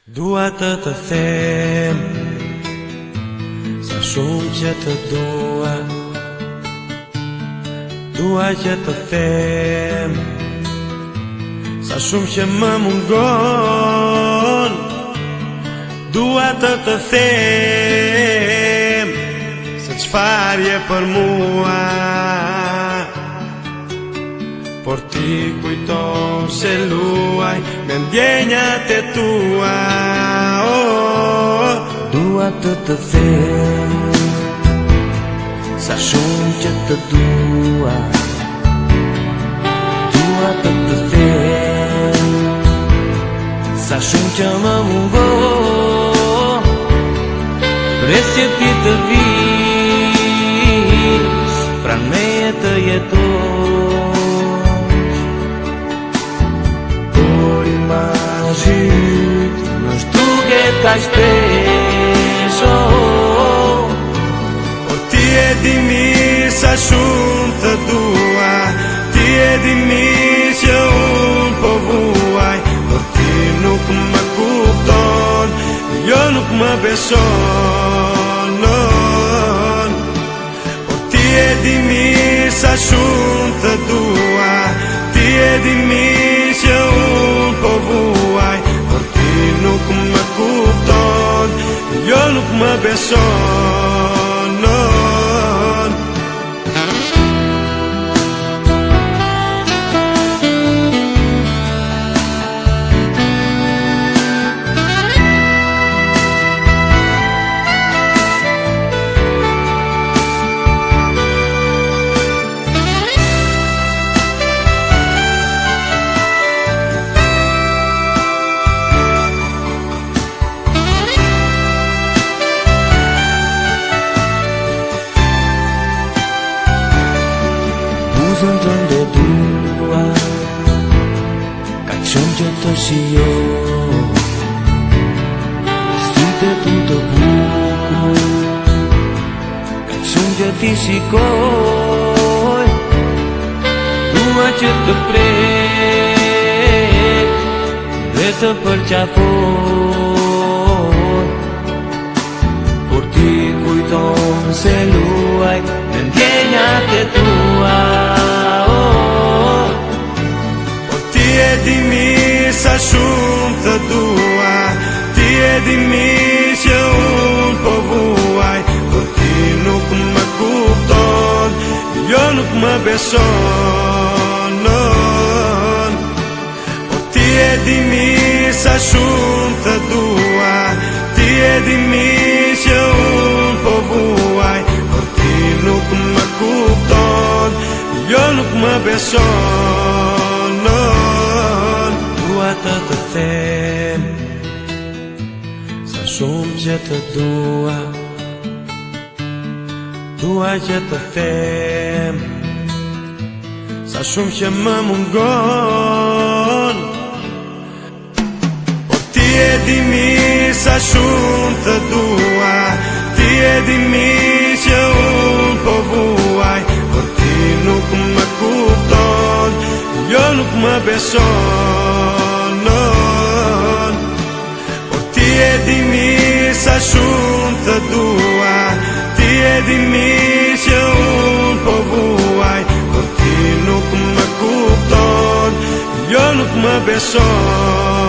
Dua të them sa shumë që të dua. Dua që të them sa shumë që më mungon. Dua të them se çfarë je për mua, por ti kujton se luaj me ndjenjat e tua. Dua të them sa shumë që të dua. Dua të them sa shumë që më mungon. Pres që ti të vish pran meje të jetosh, por imazhit më shduket kaq shpesh. Por ti e di mirë sa shumë të dua. Ti e di mirë që unë po vuaj, por ti nuk më kupton, jo nuk më beson. Por ti e di mirë sa shumë të dua. Ti e di mirë që unë po vuaj, por ti nuk më kupton, jo nuk më beson. Buzën tënde dua, kaq shumë që të shijoj. Sytë tu të bukur, kaq shumë që ti shikoj. Dua që të prek dhe të përqafoj, por ti kujton se luaj me ndjenjat e tua. Ti e di mirë sa shumë të dua. Ti e di mirë që unë po vuaj, por ti nuk më kupton, jo nuk më beson. Por ti e di mirë sa shumë të dua. Ti e di mirë që unë po vuaj, por ti nuk më kupton, jo nuk më beson. Dua të them sa shumë që të dua. Dua që të them sa shumë që më mungon. Por ti e di mirë sa shumë të dua. Ti e di mirë që unë po vuaj, por ti nuk më kupton, jo nuk më beson. Por ti e di mirë sa shumë të dua. Ti e di mirë që unë po vuaj, por ti nuk më kupton, jo nuk më beson.